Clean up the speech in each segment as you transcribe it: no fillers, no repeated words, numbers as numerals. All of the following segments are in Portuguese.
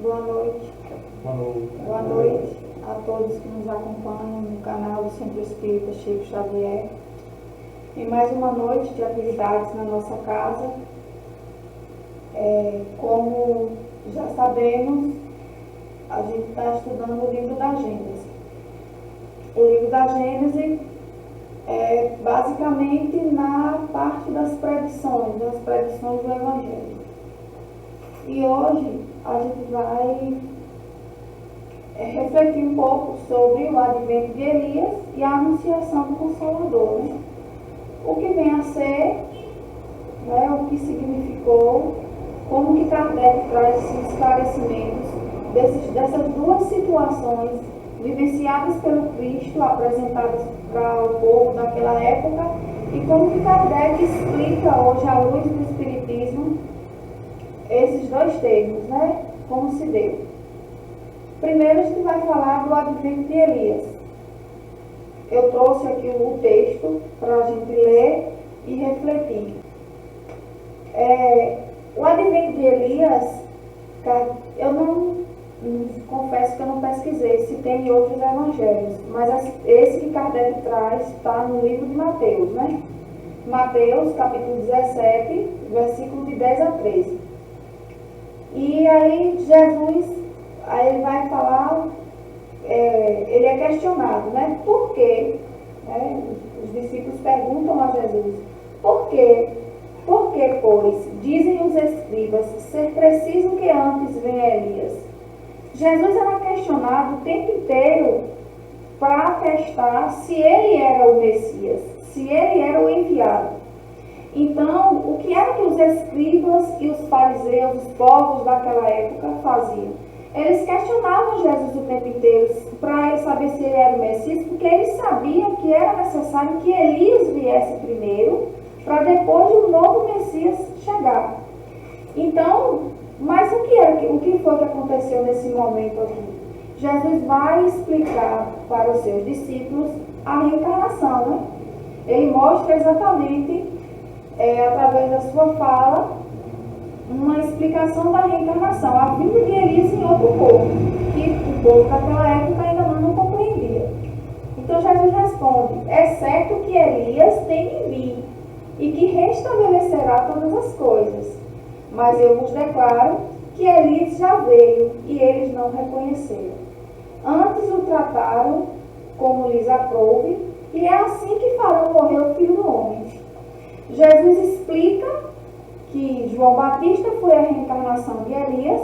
Boa noite. Boa noite. Boa noite a todos que nos acompanham no canal do Centro Espírita Chico Xavier. Em mais uma noite de atividades na nossa casa. Como já sabemos, a gente está estudando o livro da Gênesis. O livro da Gênesis é basicamente na parte das predições do Evangelho. E hoje a gente vai refletir um pouco sobre o advento de Elias e a anunciação do Consolador. Né? O que vem a ser, o que significou, como que Kardec traz esses esclarecimentos dessas duas situações vivenciadas pelo Cristo, apresentadas para o povo daquela época, e como que Kardec explica hoje, à luz do Espiritismo, esses dois termos, como se deu. Primeiro a gente vai falar do advento de Elias. Eu trouxe aqui o texto para a gente ler e refletir. O advento de Elias, eu confesso que eu não pesquisei se tem em outros evangelhos, mas esse que Kardec traz está no livro de Mateus, Mateus, capítulo 17, versículo de 10 a 13. E aí Jesus, ele vai falar, ele é questionado, por quê? Os discípulos perguntam a Jesus, por quê? Por que, pois, dizem os escribas, ser preciso que antes venha Elias? Jesus era questionado o tempo inteiro para testar se ele era o Messias, se ele era o enviado. Então, o que era que os escribas e os fariseus, os povos daquela época, faziam? Eles questionavam Jesus o tempo inteiro para saber se ele era o Messias, porque eles sabiam que era necessário que Elias viesse primeiro, para depois o novo Messias chegar. Então, mas o que foi que aconteceu nesse momento aqui? Jesus vai explicar para os seus discípulos a reencarnação, Ele mostra exatamente, através da sua fala, uma explicação da reencarnação, a vinda de Elias em outro povo, que o povo daquela época ainda não compreendia. Então Jesus responde, é certo que Elias tem de vir, e que restabelecerá todas as coisas. Mas eu vos declaro que Elias já veio, e eles não reconheceram. Antes o trataram como lhes aprouve, e é assim que farão morrer o Filho do Homem. Jesus explica que João Batista foi a reencarnação de Elias,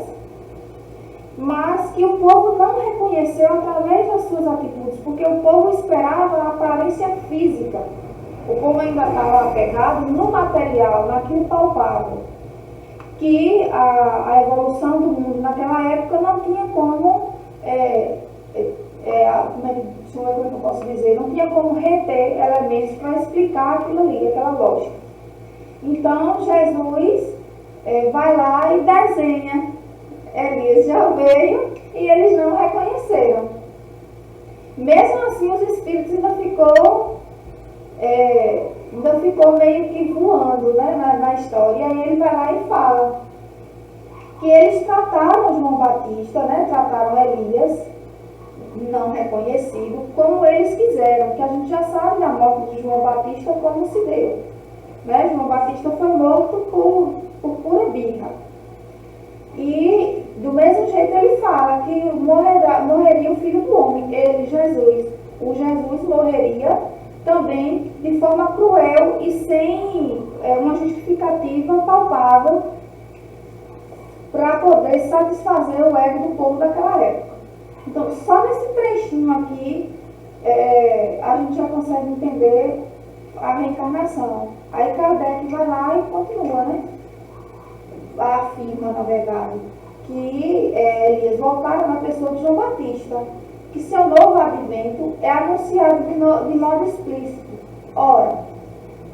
mas que o povo não reconheceu através das suas atitudes, porque o povo esperava a aparência física. O povo ainda estava apegado no material, naquilo palpável, que a evolução do mundo naquela época não tinha como, como é que eu posso dizer, não tinha como reter elementos para explicar aquilo ali, aquela lógica. Então Jesus vai lá e desenha, Elias já veio e eles não reconheceram. Mesmo assim os espíritos ainda ficou meio que voando, na história. E aí ele vai lá e fala que eles trataram João Batista, trataram Elias, não reconhecido, como eles quiseram, que a gente já sabe da morte de João Batista como se deu. João Batista foi morto por pura birra. E do mesmo jeito ele fala que morreria o Filho do Homem, ele, Jesus. O Jesus morreria também de forma cruel e sem uma justificativa palpável para poder satisfazer o ego do povo daquela época. Então, só nesse trechinho aqui, a gente já consegue entender a reencarnação. Aí Kardec vai lá e continua, afirma, na verdade, que Elias voltaram na pessoa de João Batista, que seu novo advento é anunciado de modo explícito. Ora,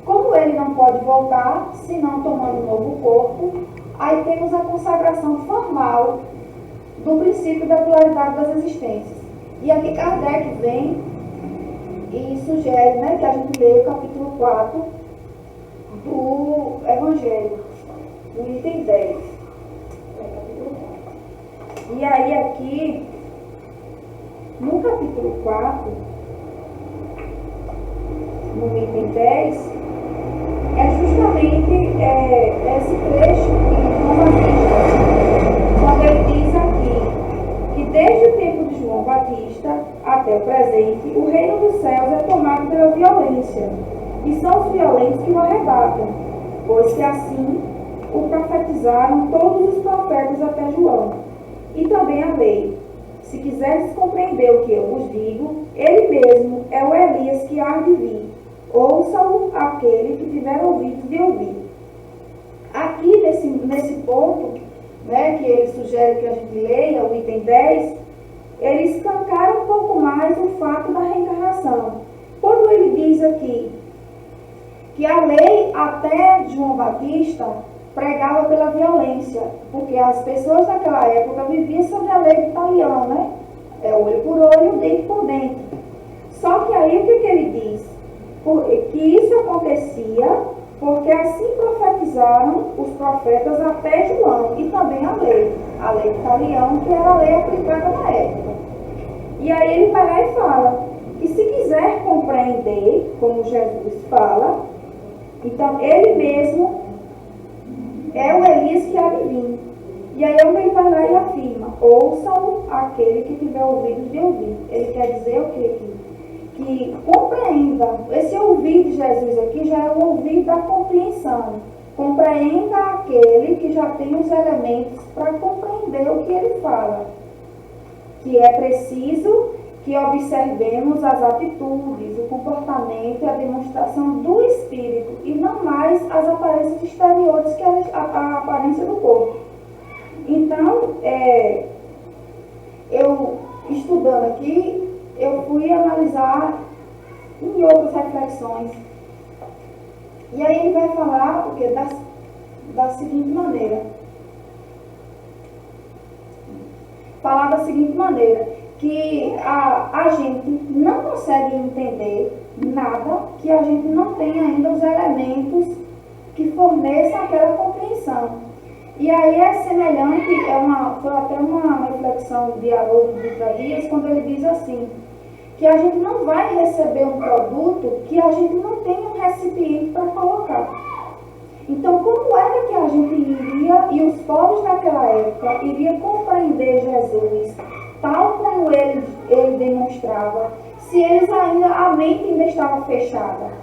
como ele não pode voltar, senão tomando um novo corpo, aí temos a consagração formal do princípio da pluralidade das existências. E aqui Kardec vem e sugere, que a gente leia o capítulo 4 do Evangelho, o item 10. E aí aqui, no capítulo 4, no item 10, é justamente esse trecho que João Batista, quando ele diz aqui, que desde o tempo de João Batista até o presente, o reino dos céus é tomado pela violência, e são os violentos que o arrebatam, pois que assim o profetizaram todos os profetas até João, e também a lei. Se quiseres compreender o que eu vos digo, ele mesmo é o Elias que há de vir. Ouça-o aquele que tiver ouvidos de ouvir. Aqui nesse ponto, né, que ele sugere que a gente leia, o item 10, ele escancara um pouco mais o fato da reencarnação. Quando ele diz aqui que a lei até João Batista pregava pela violência, porque as pessoas naquela época viviam sob a lei do talião, né? Olho por olho, dente por dente. Só que aí o que ele diz? Que isso acontecia porque assim profetizaram os profetas até João, e também a lei do talião, que era a lei aplicada na época. E aí ele vai lá e fala que se quiser compreender, como Jesus fala, então ele mesmo é o Elias que há de vir. E aí ele vai lá e afirma: ouçam aquele que tiver ouvidos de ouvir. Ele quer dizer o quê aqui? Que compreenda. Esse ouvir de Jesus aqui já é o ouvir da compreensão. Compreenda aquele que já tem os elementos para compreender o que ele fala. Que é preciso que observemos as atitudes, o comportamento e a demonstração do Espírito, e não mais as aparências exteriores, que é a aparência do corpo. Então, eu estudando aqui, eu fui analisar em outras reflexões. E aí ele vai falar o quê? Da seguinte maneira. Falar da seguinte maneira, que a gente não consegue entender nada que a gente não tem ainda os elementos que forneçam aquela compreensão. E aí é semelhante, foi até uma reflexão de Haroldo Dutra Dias, quando ele diz assim, que a gente não vai receber um produto que a gente não tem um recipiente para colocar. Então, como era que a gente iria, e os povos naquela época, iriam compreender Jesus, tal como ele demonstrava, se eles a mente ainda estava fechada?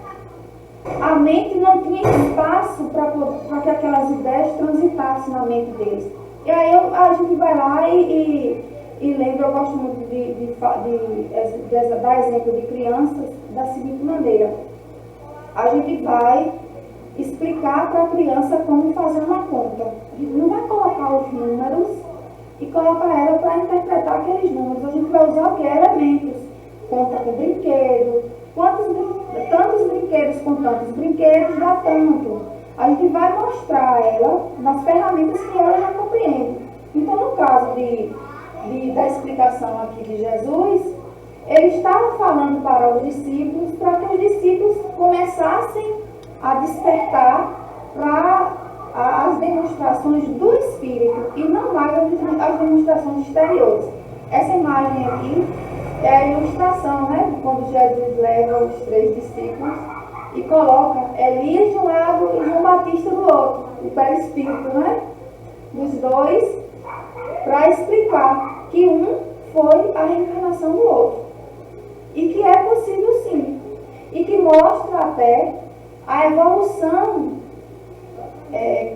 A mente não tinha espaço para que aquelas ideias transitassem na mente deles. E aí a gente vai lá e lembra, eu gosto muito de dar exemplo de crianças da seguinte maneira. A gente vai explicar para a criança como fazer uma conta. A gente não vai colocar os números e colocar ela para interpretar aqueles números. A gente vai usar o que? Elementos. Conta com brinquedo. Tantos brinquedos com tantos brinquedos dá tanto. A gente vai mostrar a ela nas ferramentas que ela já compreende. Então, no caso da explicação aqui de Jesus, ele estava falando para os discípulos, para que os discípulos começassem a despertar para as demonstrações do Espírito e não mais as demonstrações exteriores. Essa imagem aqui é a ilustração, né? Quando Jesus leva os 3 discípulos e coloca Elias de um lado e João Batista do outro, o perispírito, né? Dos dois, para explicar que um foi a reencarnação do outro. E que é possível sim. E que mostra até a evolução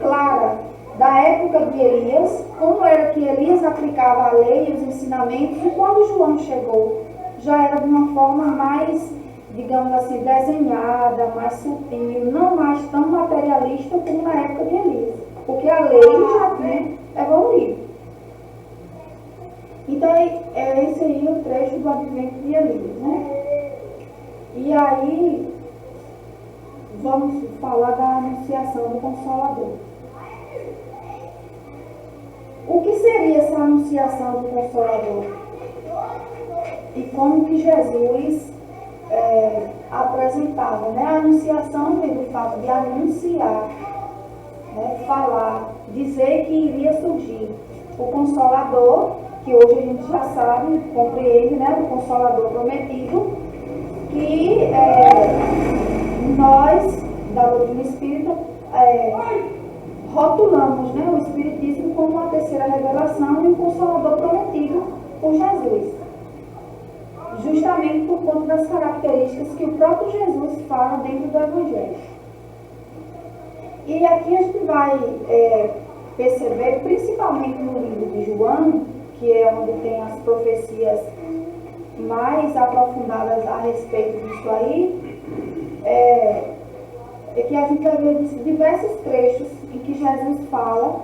clara da época de Elias, como era que Elias aplicava a lei e os ensinamentos, e quando João chegou, já era de uma forma mais, digamos assim, desenhada, mais sutil, não mais tão materialista como na época de Elias, porque a lei já tinha evoluído. Então, esse aí é o trecho do advento de Elias, né? E aí, vamos falar da anunciação do Consolador. O que seria essa anunciação do Consolador? E como que Jesus apresentava, né? A anunciação vem do fato de anunciar, né? Falar, dizer que iria surgir. O Consolador que hoje a gente já sabe, compreende, né, do Consolador prometido, que nós, da doutrina espírita, rotulamos, né, o Espiritismo como a terceira revelação e o Consolador prometido por Jesus. Justamente por conta das características que o próprio Jesus fala dentro do Evangelho. E aqui a gente vai perceber, principalmente no livro de João, que é onde tem as profecias mais aprofundadas a respeito disso aí, é que a gente vai ver diversos trechos em que Jesus fala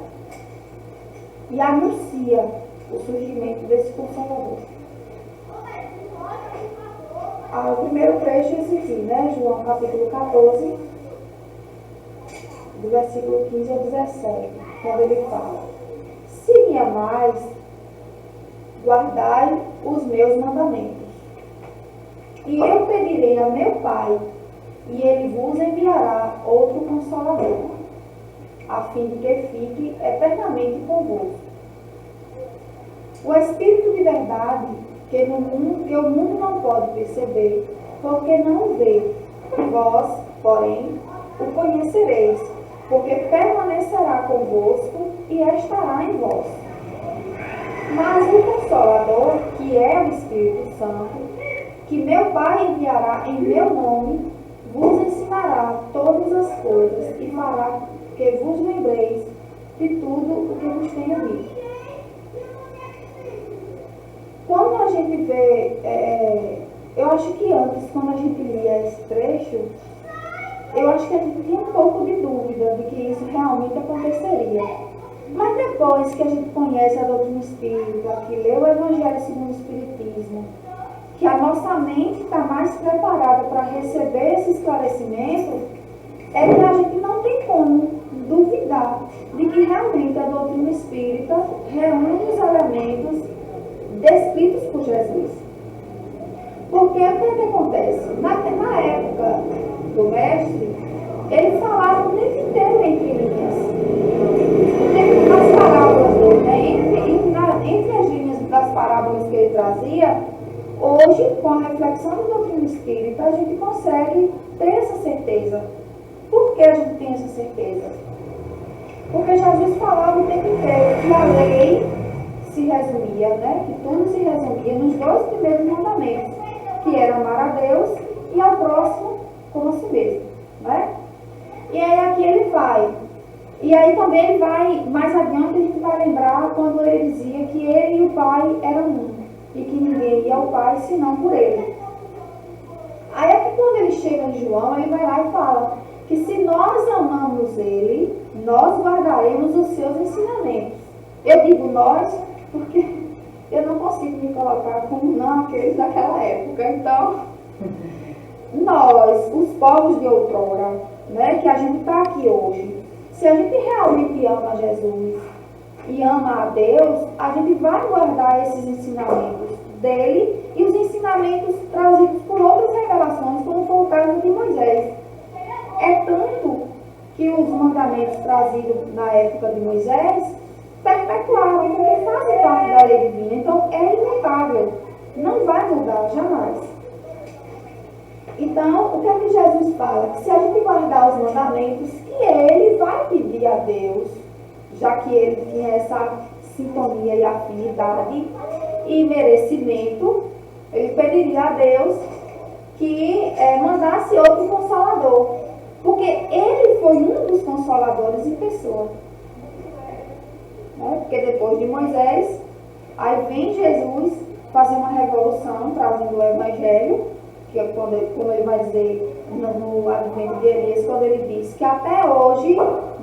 e anuncia o surgimento desse Consolador. O primeiro trecho é esse aqui, né? João capítulo 14, do versículo 15 ao 17, quando ele fala: se me amais, guardai os meus mandamentos. E eu pedirei a meu Pai, e ele vos enviará outro Consolador, a fim de que fique eternamente convosco. O Espírito de verdade, que o mundo não pode perceber, porque não o vê. Vós, porém, o conhecereis, porque permanecerá convosco e estará em vós. Mas o Consolador, que é o Espírito Santo, que meu Pai enviará em meu nome, vos ensinará todas as coisas e fará que vos lembreis de tudo o que vos tenho dito. Quando a gente vê, eu acho que antes, quando a gente lia esse trecho, eu acho que a gente tinha um pouco de dúvida de que isso realmente aconteceria. Mas depois que a gente conhece a doutrina espírita, que lê o Evangelho segundo o Espiritismo, que a nossa mente está mais preparada para receber esse esclarecimento, é que a gente não tem como duvidar de que realmente a doutrina espírita reúne os elementos descritos por Jesus. Porque o que acontece? Na época do mestre, ele falava o tempo inteiro entre linhas. As parábolas dele, né? Entre as linhas das parábolas que ele trazia, hoje, com a reflexão da doutrina espírita, a gente consegue ter essa certeza. Por que a gente tem essa certeza? Porque Jesus falava o tempo inteiro que a lei se resumia, né? Que tudo se resumia nos dois primeiros mandamentos, que era amar a Deus e ao próximo como a si mesmo, né? E aí aqui ele vai. E aí também ele vai, mais adiante a gente vai lembrar quando ele dizia que ele e o Pai eram um, e que ninguém ia ao Pai senão por ele. Aí aqui quando ele chega em João, ele vai lá e fala que se nós amamos ele, nós guardaremos os seus ensinamentos. Eu digo nós, porque eu não consigo me colocar como não aqueles daquela época. Então, nós, os povos de outrora, né, que a gente está aqui hoje, se a gente realmente ama Jesus e ama a Deus, a gente vai guardar esses ensinamentos dele e os ensinamentos trazidos por outras revelações, como foi o caso de Moisés. É tanto que os mandamentos trazidos na época de Moisés perpetuaram, porque fazem parte da lei divina. Então, é imutável. Não vai mudar, jamais. Então, o que é que Jesus fala? Que se a gente guardar os mandamentos, que ele vai pedir a Deus, já que ele tinha essa sintonia e afinidade e merecimento, ele pediria a Deus que mandasse outro Consolador. Porque ele foi um dos Consoladores em pessoa. Né? Porque depois de Moisés, aí vem Jesus fazer uma revolução, trazendo o Evangelho, que é quando ele vai dizer no advento de Elias, quando ele diz que até hoje,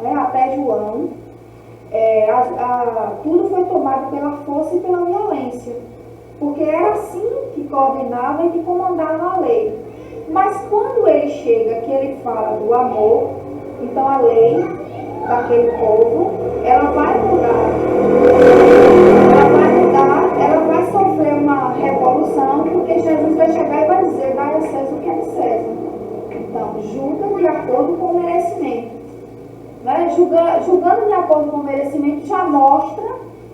né, até João, tudo foi tomado pela força e pela violência. Porque era assim que coordenava e que comandava a lei. Mas quando ele chega, que ele fala do amor, então a lei daquele povo, ela vai mudar. Ela vai sofrer uma revolução, porque Jesus vai chegar e vai dizer: dai a César o que é de César. Então, julga de acordo com o merecimento. Né? Julgando de acordo com o merecimento já mostra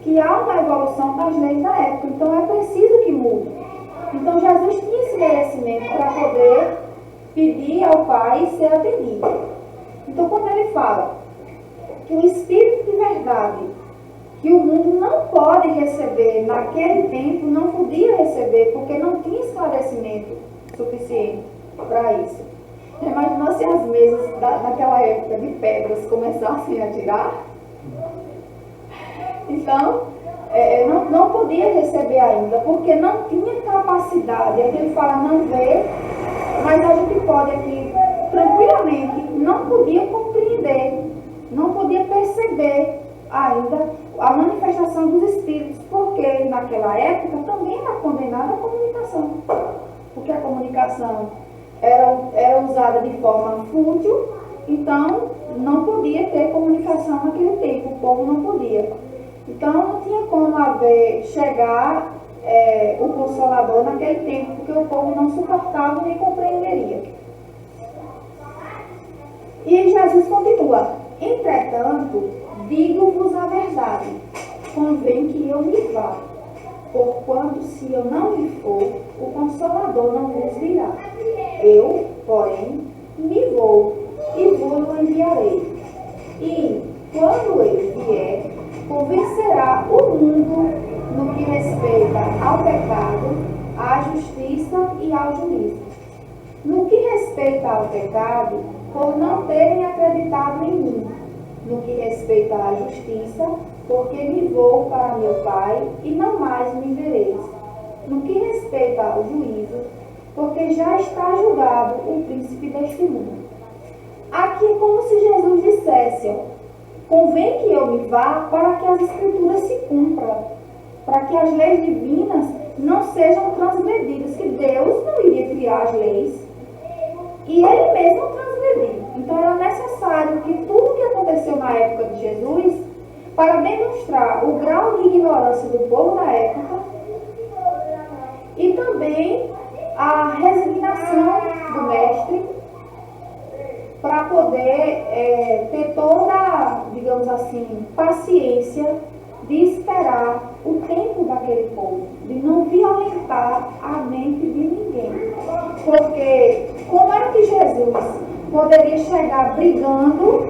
que há uma evolução das leis da época, então é preciso que mude. Então Jesus tinha esse merecimento para poder pedir ao Pai e ser atendido. Então quando ele fala que o Espírito de verdade, que o mundo não pode receber naquele tempo, não podia receber, porque não tinha esclarecimento suficiente para isso. Imaginou se as mesas daquela época de pedras começassem a tirar? Então, não podia receber ainda, porque não tinha capacidade. Aqui ele fala não vê, mas a gente pode aqui, tranquilamente, não podia compreender, não podia perceber ainda a manifestação dos Espíritos, porque naquela época também era condenada a comunicação. Porque a comunicação era usada de forma fútil, então não podia ter comunicação naquele tempo, o povo não podia. Então não tinha como chegar o Consolador naquele tempo, porque o povo não suportava nem compreenderia. E Jesus continua: entretanto, digo-vos a verdade, convém que eu me vá, porquanto se eu não me for, o Consolador não vos virá. Eu, porém, me vou e vos enviarei. E, quando ele vier, convencerá o mundo no que respeita ao pecado, à justiça e ao juízo. No que respeita ao pecado, por não terem acreditado em mim. No que respeita à justiça, porque me vou para meu Pai e não mais me vereis. No que respeita ao juízo, porque já está julgado o príncipe deste mundo. Aqui é como se Jesus dissesse: convém que eu me vá para que as Escrituras se cumpram, para que as leis divinas não sejam transgredidas, que Deus não iria criar as leis e Ele mesmo transgrediu. Então era necessário que tudo que aconteceu na época de Jesus, para demonstrar o grau de ignorância do povo da época e também a resignação do Mestre, para poder ter toda, digamos assim, paciência de esperar o tempo daquele povo, de não violentar a mente de ninguém. Porque como era que Jesus poderia chegar brigando,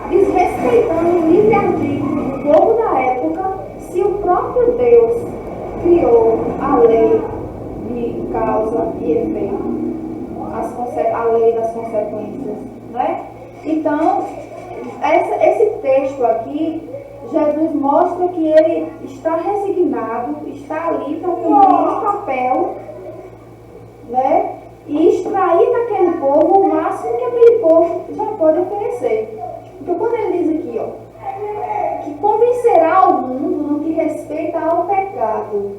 desrespeitando o livre-arbítrio do povo da época, se o próprio Deus criou a lei de causa e efeito, a lei das consequências, né? Então, esse texto aqui, Jesus mostra que ele está resignado, está ali para cumprir o papel, né? E extrair daquele povo o máximo que aquele povo já pode oferecer. Então, quando ele diz aqui, que convencerá o mundo no que respeita ao pecado,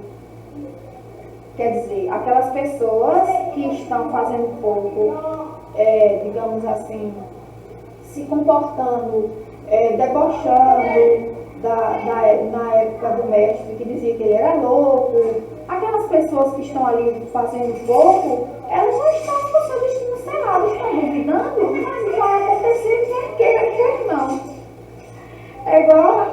quer dizer, aquelas pessoas que estão fazendo pouco, digamos assim, se comportando, debochando na época do mestre, que dizia que ele era louco, aquelas pessoas que estão ali fazendo pouco, elas já estão com seu destino selado, estão duvidando, mas vai acontecer, quer queira, quer não. É igual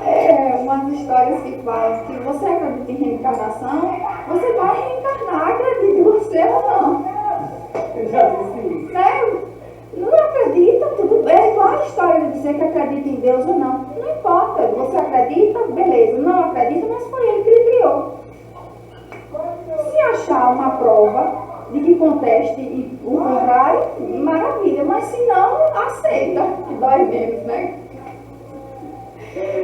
umas histórias que falam que você acredita em reencarnação, você vai reencarnar, acredite você ou não. Eu já disse isso. Né? Não acredita, tudo bem. É igual a história de dizer que acredita em Deus ou não. Não importa, você acredita, beleza. Não acredita, mas foi ele que lhe criou. Se achar uma prova de que conteste o contrário, maravilha. Mas se não, aceita, que dói menos, né?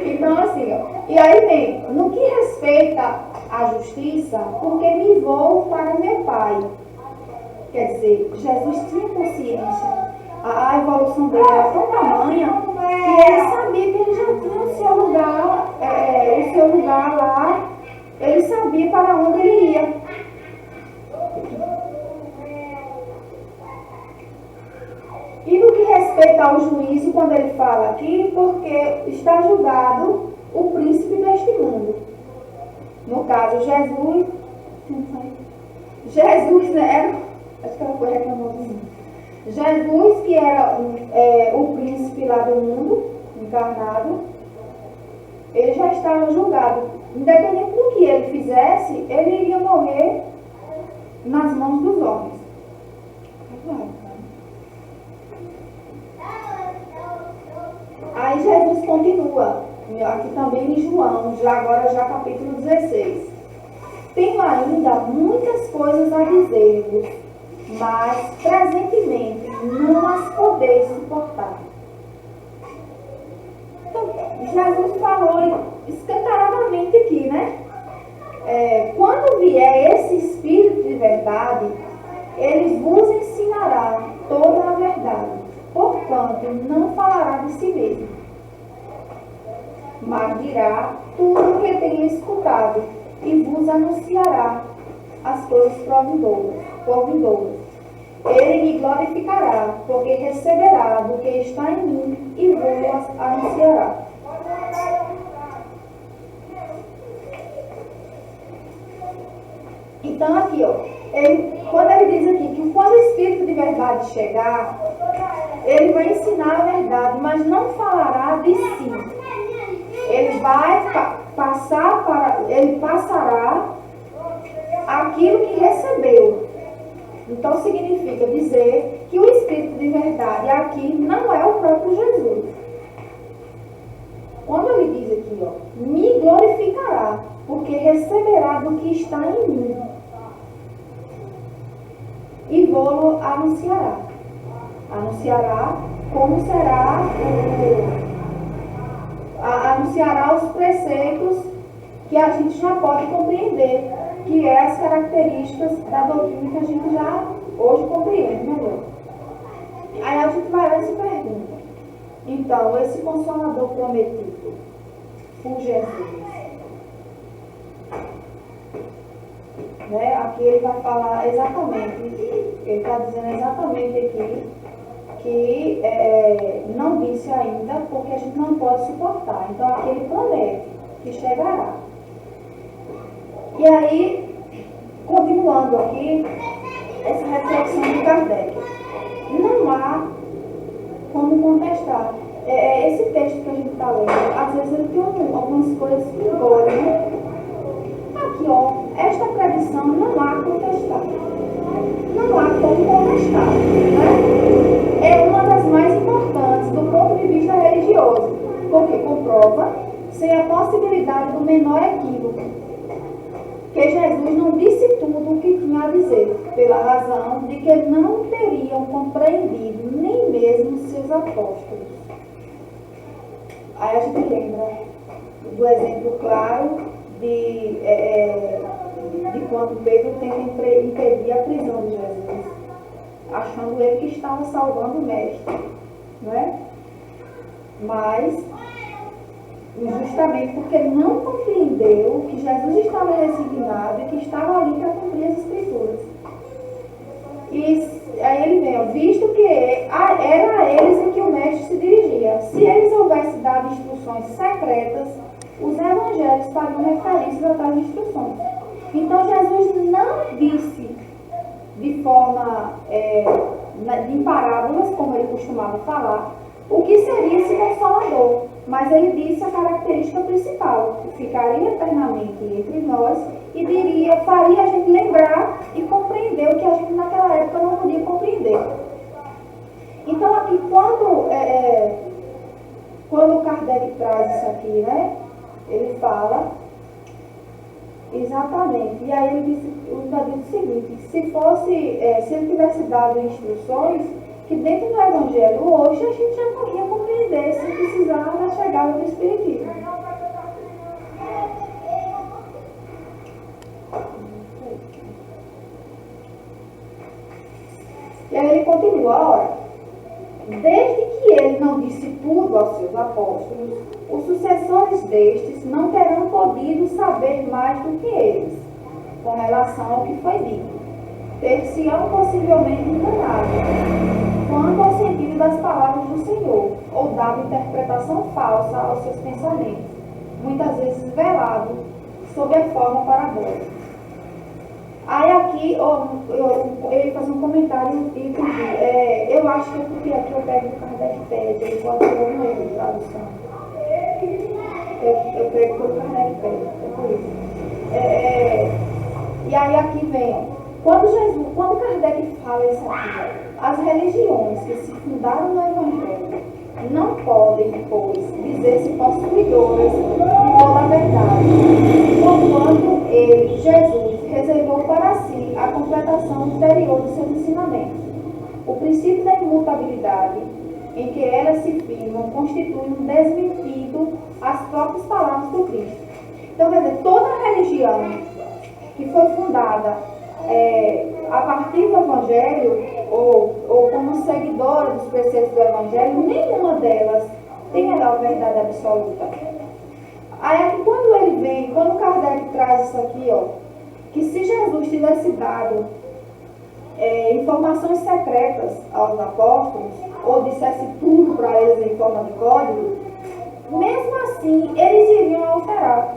Então, assim, e aí vem, no que respeita à justiça, porque me vou para meu Pai. Quer dizer, Jesus tinha consciência, a evolução dele era tão tamanha, que ele sabia que ele já tinha o seu lugar lá, ele sabia para onde ele ia. E no que respeita ao juízo, quando ele fala aqui, porque está julgado o príncipe deste mundo. No caso, Jesus era, acho que ela foi reclamando de mim. Jesus, que era o príncipe lá do mundo, encarnado, ele já estava julgado. Independente do que ele fizesse, ele iria morrer nas mãos dos homens. Aí Jesus continua, aqui também em João, agora já capítulo 16. Tenho ainda muitas coisas a dizer-vos, mas presentemente não as podeis suportar. Então, Jesus falou escancaradamente aqui, né? Quando vier esse Espírito de verdade, ele vos ensinará toda a verdade. Portanto, não falará de si mesmo, mas dirá tudo o que tem escutado e vos anunciará as coisas por vindouras. Ele me glorificará, porque receberá do que está em mim e vos anunciará. Então aqui, quando ele diz aqui que quando o Espírito de verdade chegar, ele vai ensinar a verdade, mas não falará de si. Ele passará aquilo que recebeu. Então significa dizer que o Espírito de verdade aqui não é o próprio Jesus. Quando ele diz aqui, me glorificará, porque receberá do que está em mim e vou anunciará. Anunciará como será anunciará os preceitos que a gente já pode compreender, que é as características da doutrina que a gente já hoje compreende melhor. Aí a gente vai lá e se pergunta, então, esse Consolador prometido por Jesus, né? Aqui ele vai falar exatamente, ele está dizendo exatamente aqui que não disse ainda, porque a gente não pode suportar. Então aqui ele promete que chegará. E aí, continuando aqui, essa reflexão de Kardec. Não há como contestar. Esse texto que a gente está lendo, às vezes ele tem algumas coisas que engolem, né? Aqui, esta predição não há contestar. Não há como contestar, né? É uma das mais importantes do ponto de vista religioso, porque comprova, sem a possibilidade do menor equívoco, que Jesus não disse tudo o que tinha a dizer, pela razão de que não teriam compreendido nem mesmo seus apóstolos. Aí a gente lembra do exemplo claro de quando Pedro tenta impedir a prisão de Jesus, achando ele que estava salvando o mestre, não é? Mas, justamente porque não compreendeu que Jesus estava resignado e que estava ali para cumprir as Escrituras. E aí ele vem, visto que era a eles em que o mestre se dirigia. Se eles houvessem dado instruções secretas, os evangelhos fariam referência a tais instruções. Então Jesus não disse de forma em parábolas, como ele costumava falar, o que seria esse Consolador, mas ele disse a característica principal, que ficaria eternamente entre nós e faria a gente lembrar e compreender o que a gente naquela época não podia compreender. Então aqui, quando Kardec traz isso aqui, né, ele fala exatamente, e aí ele diz o seguinte, se ele tivesse dado instruções, que dentro do Evangelho hoje a gente já ia compreender sem precisar da chegada do Espiritismo. E aí ele continua, ora, desde que ele não disse tudo aos seus apóstolos, os sucessores destes não terão podido saber mais do que eles, com relação ao que foi dito. Ter-se-ão possivelmente enganado quanto ao sentido das palavras do Senhor, ou dado interpretação falsa aos seus pensamentos, muitas vezes velado sob a forma parabólica. Aí aqui, eu ia fazer um comentário e pedir, eu acho que aqui eu pego o Kardec pede, ele pode ter um erro de tradução. Eu creio que todo Kardec pega, é por isso. E aí aqui vem, quando Kardec fala isso aqui, as religiões que se fundaram no Evangelho não podem, pois, dizer-se possuidoras de toda a verdade, conquanto ele, Jesus, reservou para si a completação ulterior dos seus ensinamentos. O princípio da imutabilidade em que elas se firmam constitui um desmentido às próprias palavras do Cristo. Então, quer dizer, toda religião que foi fundada a partir do Evangelho, ou como seguidora dos preceitos do Evangelho, nenhuma delas tem a verdade absoluta. Aí é que quando Kardec traz isso aqui, que se Jesus tivesse dado informações secretas aos apóstolos, ou dissesse tudo para eles em forma de código, mesmo assim eles iriam alterar.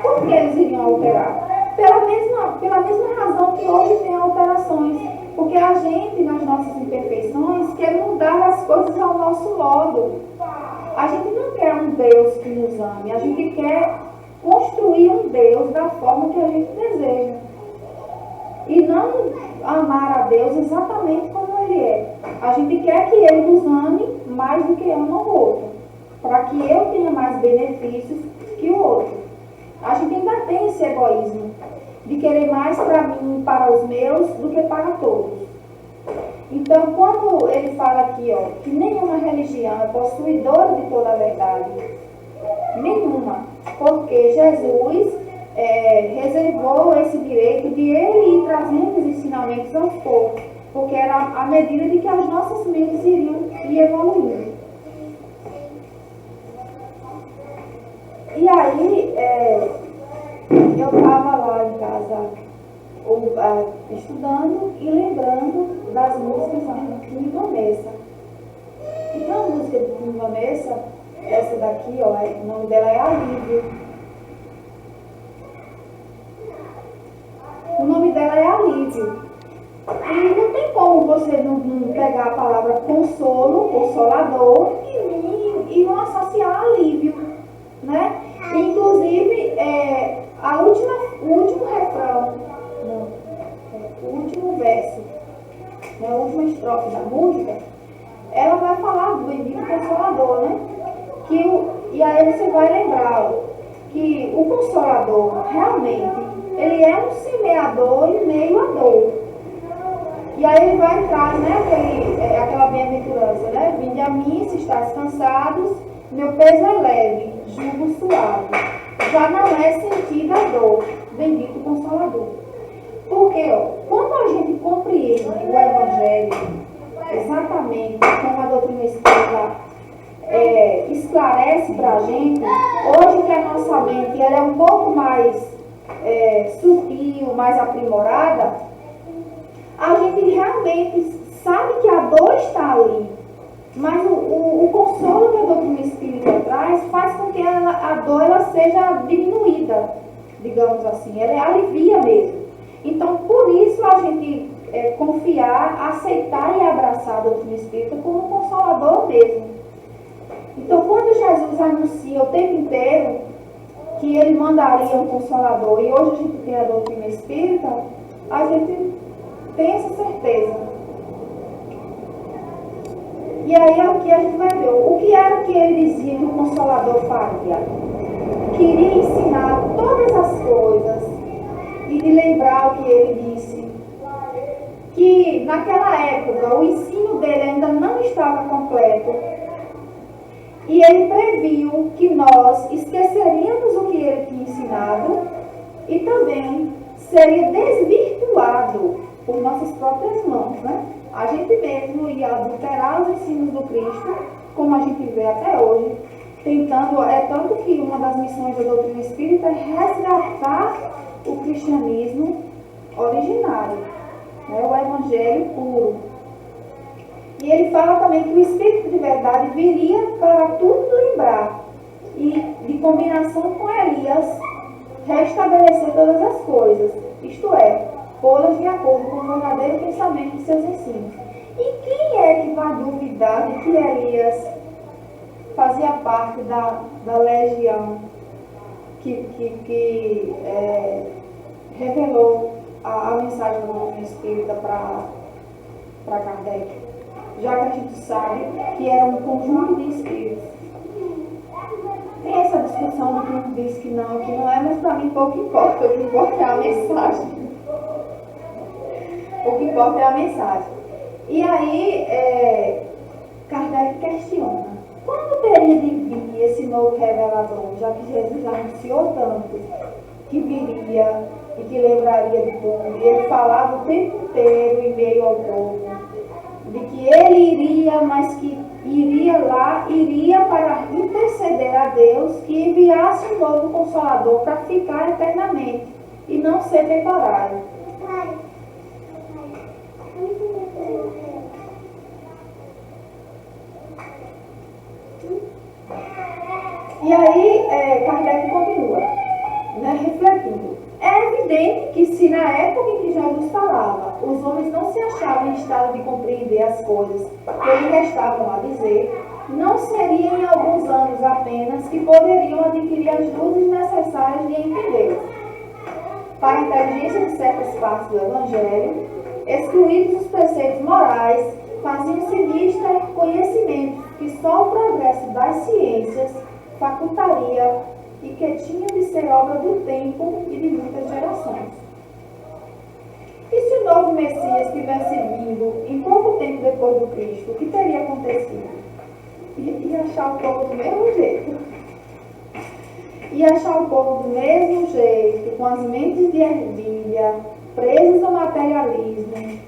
Por que eles iriam alterar? Pela mesma razão que hoje tem alterações. Porque a gente, nas nossas imperfeições, quer mudar as coisas ao nosso modo. A gente não quer um Deus que nos ame, a gente quer construir um Deus da forma que a gente deseja. E não amar a Deus exatamente como Ele é. A gente quer que Ele nos ame mais do que ama o outro, para que eu tenha mais benefícios que o outro. A gente ainda tem esse egoísmo de querer mais para mim e para os meus do que para todos. Então, quando ele fala aqui, que nenhuma religião é possuidora de toda a verdade, nenhuma, porque Jesus reservou esse direito de ele ir trazendo os ensinamentos aos poucos, porque era à medida de que as nossas mentes iriam evoluindo. E aí, eu estava lá em casa estudando e lembrando das músicas de Tim Vanessa. E tem uma música de Tim Vanessa, essa daqui, o nome dela é Alívio. O nome dela é Alívio. E não tem como você não pegar a palavra consolo, consolador, e não associar alívio, né? Inclusive, o último refrão, o último verso, né, a última estrofe da música, ela vai falar do bendito consolador, né? E aí você vai lembrar que o consolador, realmente, ele é um semeador em meio à dor. E aí ele vai entrar, né, aquela bem-aventurança, né? Vinde a mim, se estáis cansados, meu peso é leve, jugo suave. Já não é sentida a dor, bendito Consolador. Porque, quando a gente compreende o Evangelho exatamente como a doutrina espírita esclarece para a gente, hoje que a nossa mente ela é um pouco mais sutil, mais aprimorada, a gente realmente sabe que a dor está ali. Mas o consolo que a doutrina espírita traz faz com que a dor ela seja diminuída, digamos assim, ela alivia mesmo. Então, por isso a gente confiar, aceitar e abraçar a doutrina espírita como um consolador mesmo. Então, quando Jesus anuncia o tempo inteiro que ele mandaria um consolador, e hoje a gente tem a doutrina espírita, a gente tem essa certeza. E aí é o que a gente vai ver. O que era que ele dizia que o Consolador faria? Queria ensinar todas as coisas e de lembrar o que ele disse. Que naquela época o ensino dele ainda não estava completo. E ele previu que nós esqueceríamos o que ele tinha ensinado e também seria desvirtuado por nossas próprias mãos, né? A gente mesmo ia adulterar os ensinos do Cristo, como a gente vê até hoje, tentando, tanto que uma das missões da doutrina espírita é resgatar o cristianismo originário, né? O evangelho puro. E ele fala também que o Espírito de verdade viria para tudo lembrar e, de combinação com Elias, restabelecer todas as coisas, isto é, pô-las de acordo com o verdadeiro pensamento de seus ensinos. E quem é que vai duvidar de que Elias fazia parte da legião revelou a mensagem do movimento espírita para Kardec, já que a gente sabe que era um conjunto de espíritos. Tem essa discussão de que um diz que não é, mas para mim pouco importa. O que importa é a mensagem. O que importa é a mensagem. E aí, Kardec questiona: quando teria de vir esse novo revelador, já que Jesus anunciou tanto que viria e que lembraria de tudo, e ele falava o tempo inteiro em meio ao povo, de que ele iria, mas que iria para interceder a Deus que enviasse um novo Consolador para ficar eternamente e não ser temporário. E aí, Kardec continua, refletindo. É evidente que se na época em que Jesus falava, os homens não se achavam em estado de compreender as coisas que lhe restavam a dizer, não seria em alguns anos apenas que poderiam adquirir as luzes necessárias de entender. Para a inteligência de certas partes do Evangelho, excluídos os preceitos morais, faziam-se vista conhecimentos que só o progresso das ciências facultaria e que tinha de ser obra do tempo e de muitas gerações. E se o novo Messias tivesse vindo em pouco tempo depois do Cristo, o que teria acontecido? Ia achar o povo do mesmo jeito. Ia achar o povo do mesmo jeito, com as mentes de ervilha, presos ao materialismo,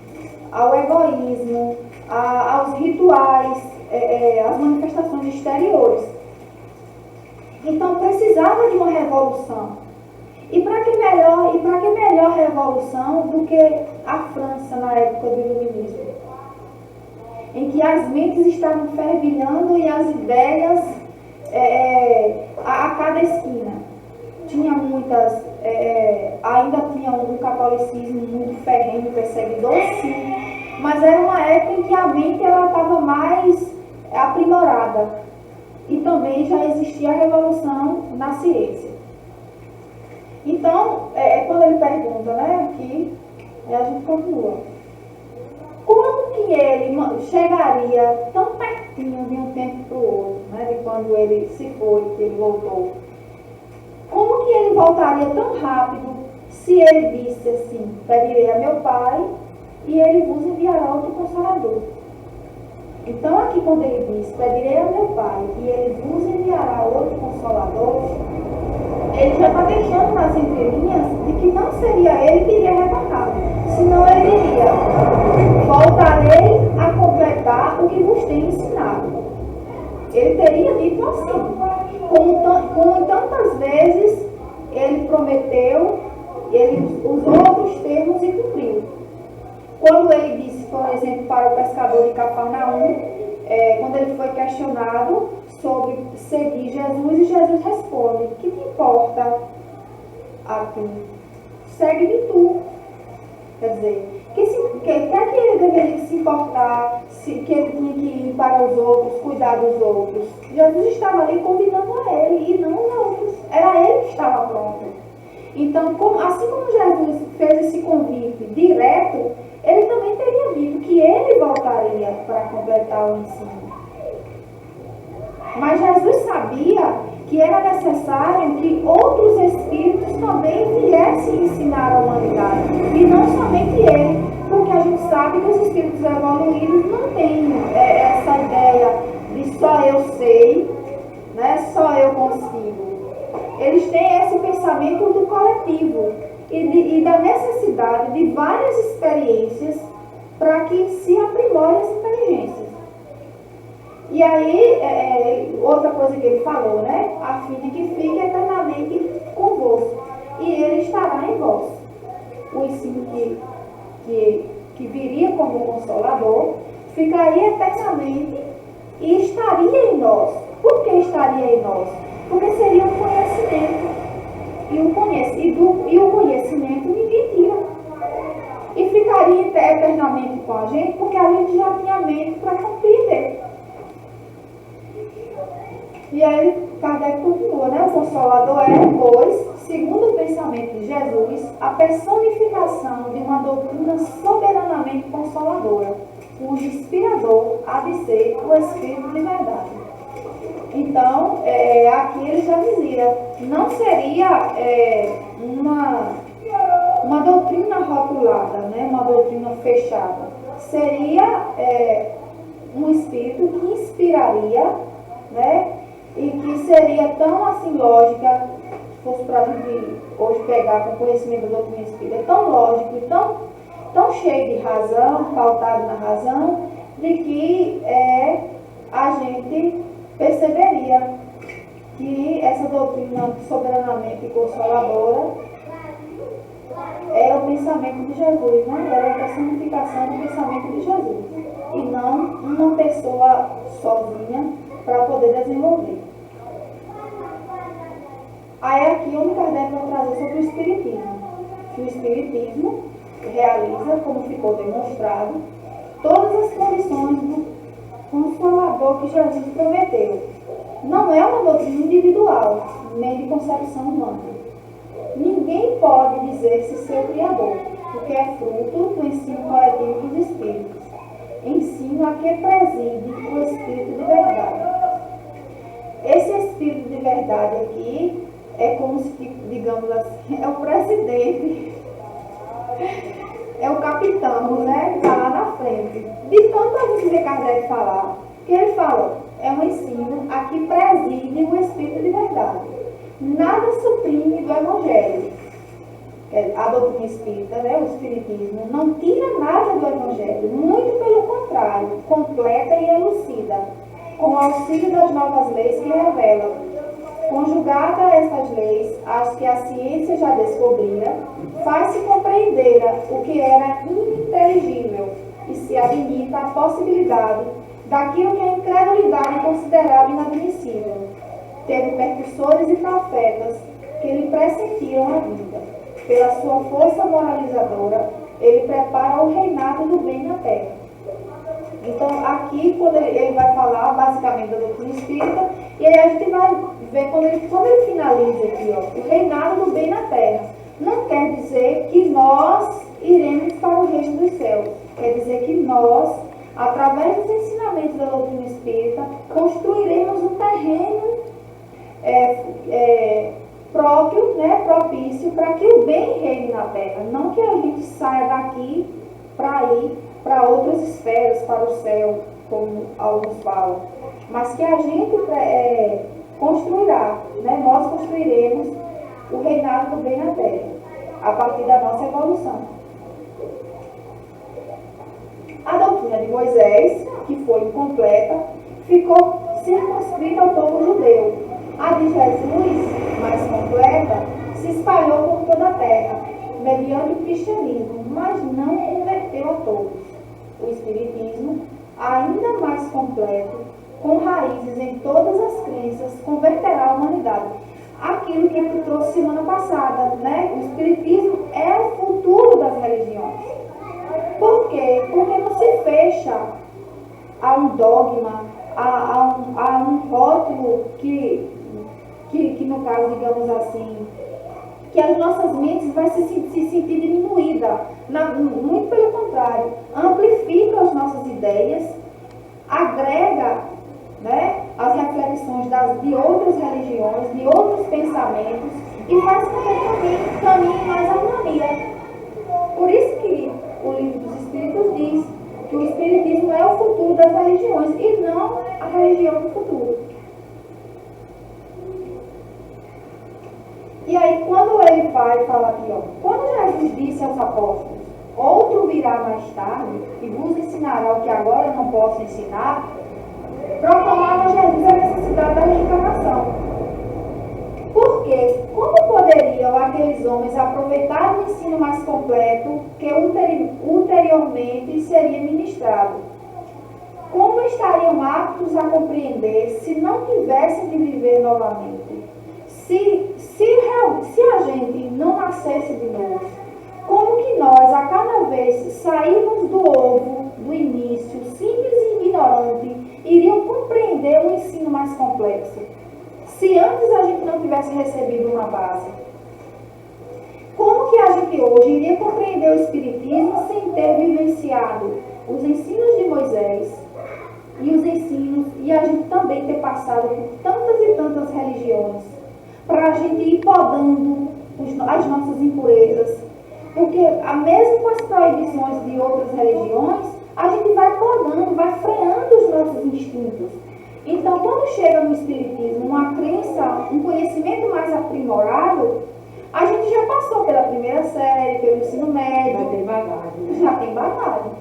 ao egoísmo, aos rituais, às manifestações exteriores. Então precisava de uma revolução. E para que melhor revolução do que a França na época do Iluminismo, em que as mentes estavam fervilhando e as ideias a cada esquina. Tinha muitas, ainda tinha um catolicismo muito ferrenho, perseguidor, sim, mas era uma época em que a mente estava mais aprimorada. E também já existia a revolução na ciência. Então, quando ele pergunta, aqui, a gente continua. Como que ele chegaria tão pertinho de um tempo para o outro, de quando ele se foi, que ele voltou? Como que ele voltaria tão rápido se ele disse assim: pedirei a meu Pai e ele vos enviará outro Consolador? Então aqui quando ele diz, pedirei a meu Pai e ele vos enviará outro Consolador, ele já está deixando nas entrelinhas de que não seria ele que iria retornar, senão ele diria: voltarei a completar o que vos tenho ensinado. Ele teria dito assim, como tantas vezes ele prometeu, ele usou outros termos e cumpriu. Quando ele disse, por exemplo, para o pescador de Cafarnaum, quando ele foi questionado sobre seguir Jesus, e Jesus responde: que te importa a ti? Segue-me tu. Quer dizer, que ele deveria se importar, que ele tinha que ir para os outros, cuidar dos outros? Jesus estava ali convidando a ele e não os outros. Era ele que estava pronto. Então, assim como Jesus fez esse convite direto, ele também teria dito que ele voltaria para completar o ensino. Mas Jesus sabia que era necessário que outros espíritos também viessem ensinar a humanidade. E não somente ele, porque a gente sabe que os espíritos evoluídos não têm essa ideia de só eu sei, só eu consigo. Eles têm esse pensamento do coletivo e da necessidade de várias experiências para que se aprimorem as inteligências. E aí, outra coisa que ele falou, a fim de que fique eternamente convosco, e ele estará em vós. O ensino que viria como Consolador ficaria eternamente e estaria em nós. Por que estaria em nós? Porque seria um conhecimento. E o conhecimento ninguém tira. E ficaria eternamente com a gente, porque a gente já tinha mente para compreender. E aí Kardec continua, o Consolador pois, pensamento de Jesus a personificação de uma doutrina soberanamente consoladora, cujo inspirador há de ser o Espírito de verdade. Então, aqui ele já dizia, não seria uma doutrina rotulada, né? Uma doutrina fechada. Seria um Espírito que inspiraria, né? E que seria tão assim lógica, se fosse para a gente hoje pegar com conhecimento da doutrina espírita, tão lógico e tão cheio de razão, pautado na razão, de que a gente perceberia que essa doutrina soberanamente consoladora era o pensamento de Jesus, né? Era a personificação do pensamento de Jesus, e não uma pessoa sozinha para poder desenvolver. Aí aqui onde Kardec vai trazer sobre o Espiritismo, que o Espiritismo realiza, como ficou demonstrado, todas as condições do Consolador que Jesus prometeu. Não é uma doutrina individual, nem de concepção humana. Ninguém pode dizer-se seu criador, porque é fruto do ensino coletivo dos Espíritos. Ensino a que preside o Espírito de verdade. Esse Espírito de verdade aqui é como se, digamos assim, é o presidente, é o capitão, né? Que está lá na frente. De tanto a gente vê Kardec falar, que ele fala, é um ensino a que preside o Espírito de verdade. Nada suprime do Evangelho. A doutrina espírita, né? O Espiritismo, não tira nada do Evangelho, muito pelo contrário, completa e elucida, com o auxílio das novas leis que revelam. Conjugada a estas leis, as que a ciência já descobrira, faz-se compreender o que era ininteligível e se admita a possibilidade daquilo que a incredulidade considerava inadmissível. Teve percussores e profetas que lhe pressentiram a vida. Pela sua força moralizadora, ele prepara o reinado do bem na terra. Então, aqui, quando ele vai falar basicamente da doutrina espírita, e aí a gente vai ver quando ele finaliza aqui, ó, o reinado do bem na terra. Não quer dizer que nós iremos para o reino dos céus. Quer dizer que nós, através dos ensinamentos da doutrina espírita, construiremos um terreno próprio, né, propício para que o bem reine na terra. Não que a gente saia daqui para ir para outras esferas, para o céu, como alguns falam, mas que a gente construirá, né, nós construiremos o reinado do bem na terra, a partir da nossa evolução. A doutrina de Moisés, que foi incompleta, ficou circunscrita ao povo judeu. A de Jesus, mais completa, se espalhou por toda a terra, mediante o cristianismo, mas não converteu a todos. O Espiritismo, ainda mais completo, com raízes em todas as crenças, converterá a humanidade. Aquilo que a gente trouxe semana passada, né? O Espiritismo é o futuro das religiões. Por quê? Porque não se fecha a um dogma, a um rótulo que no caso, digamos assim, que as nossas mentes vai se sentir diminuída. Muito pelo contrário, amplifica as nossas ideias, agrega, né, as reflexões de outras religiões, de outros pensamentos, e faz com que caminhe mais a harmonia. Por isso que o Livro dos Espíritos diz que o Espiritismo é o futuro das religiões e não a religião do futuro. E aí, quando ele vai falar aqui, ó, quando Jesus disse aos apóstolos, outro virá mais tarde e vos ensinará o que agora não posso ensinar, proclamava Jesus a necessidade da reencarnação. Por quê? Como poderiam aqueles homens aproveitar o ensino mais completo que ulteriormente seria ministrado? Como estariam aptos a compreender se não tivessem de viver novamente? Se a gente não nascesse de novo, como que nós, a cada vez sairmos do ovo, do início, simples e ignorante, iriam compreender um ensino mais complexo? Se antes a gente não tivesse recebido uma base. de hoje iria compreender o Espiritismo sem ter vivenciado os ensinos de Moisés e os ensinos, e a gente também ter passado por tantas e tantas religiões, para a gente ir podando as nossas impurezas, porque mesmo com as proibições de outras religiões, a gente vai podando, vai freando os nossos instintos. Então, quando chega no Espiritismo uma crença, um conhecimento mais aprimorado, a gente já passou pela primeira série, pelo ensino médio. Já tem bagagem. Já tem bagagem.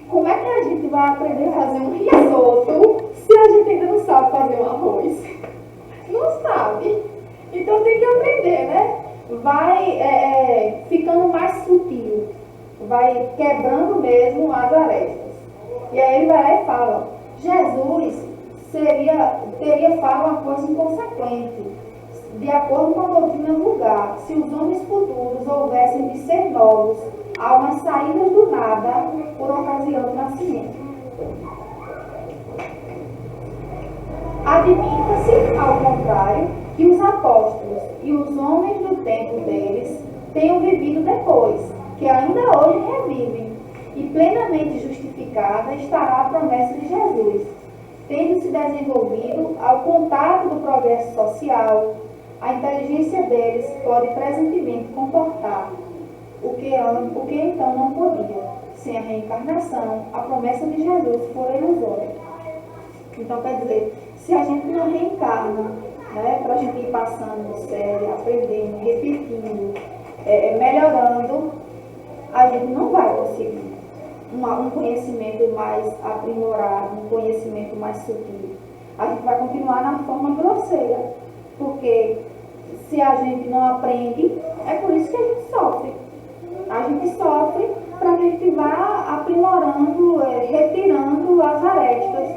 Como é que a gente vai aprender a fazer um risoto se a gente ainda não sabe fazer um arroz? Não sabe. Então tem que aprender, né? Vai ficando mais sutil. Vai quebrando mesmo as arestas. E aí ele vai lá e fala, Jesus teria falado uma coisa inconsequente, de acordo com a doutrina vulgar, se os homens futuros houvessem de ser novos, almas saídas do nada por ocasião do nascimento. Admita-se, ao contrário, que os apóstolos e os homens do tempo deles tenham vivido depois, que ainda hoje revivem, e plenamente justificada estará a promessa de Jesus, tendo se desenvolvido ao contato do progresso social. A inteligência deles pode presentemente comportar o que então não podia. Sem a reencarnação, a promessa de Jesus for ilusória. Então, quer dizer, se a gente não reencarna, né, para a gente ir passando série, aprendendo, repetindo, melhorando, a gente não vai conseguir um conhecimento mais aprimorado, um conhecimento mais sutil. A gente vai continuar na forma grosseira, porque se a gente não aprende, é por isso que a gente sofre. A gente sofre para que a gente vá aprimorando, retirando as arestas,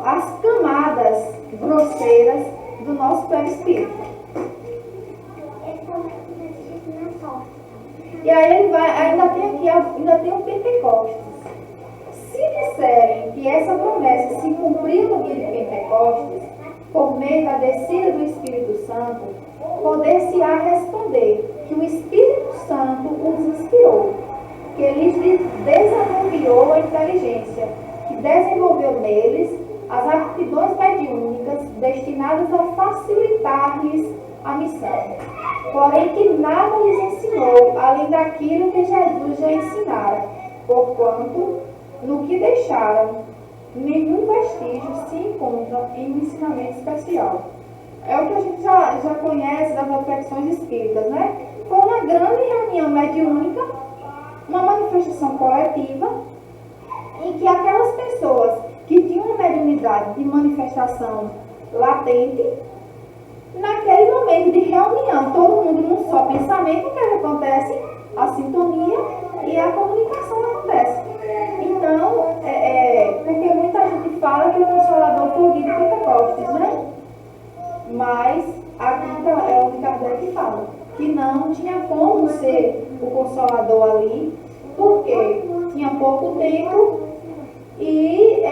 as camadas grosseiras do nosso perispírito. E aí ele vai, ainda tem o Pentecostes. Se disserem que essa promessa se cumpriu no dia de Pentecostes, por meio da descida do Espírito Santo, poder-se-á responder que o Espírito Santo os inspirou, que lhes desanuviou a inteligência, que desenvolveu neles as aptidões mediúnicas destinadas a facilitar-lhes a missão. Porém que nada lhes ensinou, além daquilo que Jesus já ensinara, porquanto, no que deixaram, nenhum vestígio se encontra em um ensinamento especial. É o que a gente já conhece das reflexões espíritas, né? Foi uma grande reunião mediúnica, uma manifestação coletiva, em que aquelas pessoas que tinham uma mediunidade de manifestação latente, naquele momento de reunião, todo mundo num só pensamento, o que acontece? A sintonia e a comunicação acontece. Então, porque muita gente fala que o Consolador foi o dia de Pentecostes, né? Mas aqui é o que Kardec fala, que não tinha como ser o Consolador ali, porque tinha pouco tempo e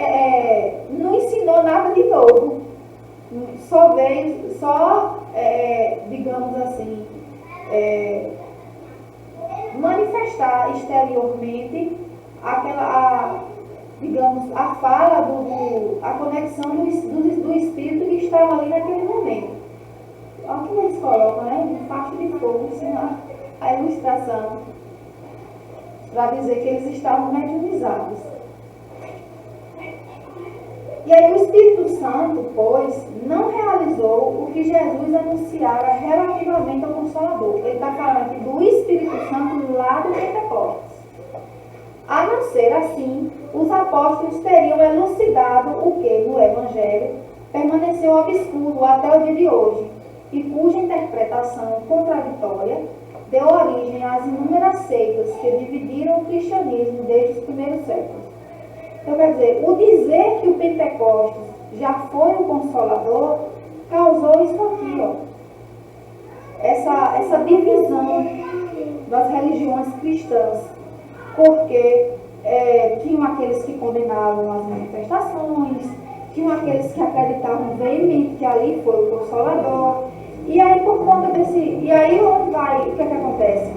não ensinou nada de novo. Só veio, digamos assim, manifestar exteriormente a fala, a conexão do espírito que estava ali naquele momento. Olha o que eles colocam, né? De faixa de fogo, ensinar a ilustração, para dizer que eles estavam mediunizados. E aí o Espírito Santo, pois, não realizou o que Jesus anunciara relativamente ao Consolador. Ele está falando aqui do Espírito Santo lá do Pentecostes. A não ser assim, os apóstolos teriam elucidado o que, no Evangelho, permaneceu obscuro até o dia de hoje, e cuja interpretação contraditória deu origem às inúmeras seitas que dividiram o cristianismo desde os primeiros séculos. Então, quer dizer, o dizer que o Pentecostes já foi o Consolador causou isso aqui, ó. Essa divisão das religiões cristãs, porque tinham aqueles que condenavam as manifestações, tinham aqueles que acreditavam veemente que ali foi o Consolador, E aí, por conta desse... E aí, onde vai? O que é que acontece?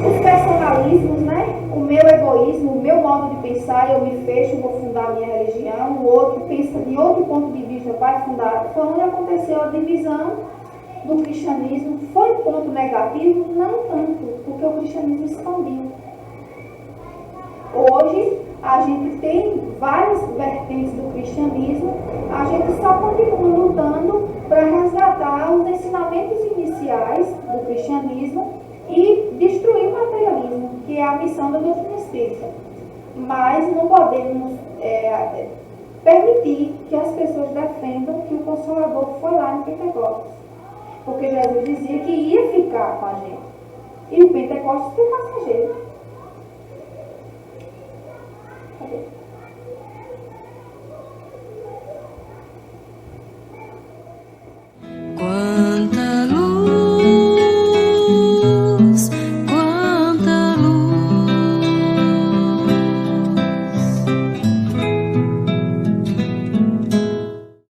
Os personalismos, né? O meu egoísmo, o meu modo de pensar, eu me fecho, vou fundar a minha religião, o outro pensa de outro ponto de vista, vai fundar. Foi onde aconteceu a divisão do cristianismo. Foi um ponto negativo? Não tanto, porque o cristianismo expandiu. Hoje, a gente tem várias vertentes do cristianismo, a gente só continua lutando para resgatar os ensinamentos iniciais do cristianismo e destruir o materialismo, que é a missão da doutrina espírita. Mas não podemos permitir que as pessoas defendam que o Consolador foi lá no Pentecostes. Porque Jesus dizia que ia ficar com a gente. E o Pentecostes foi passageiro. Cadê?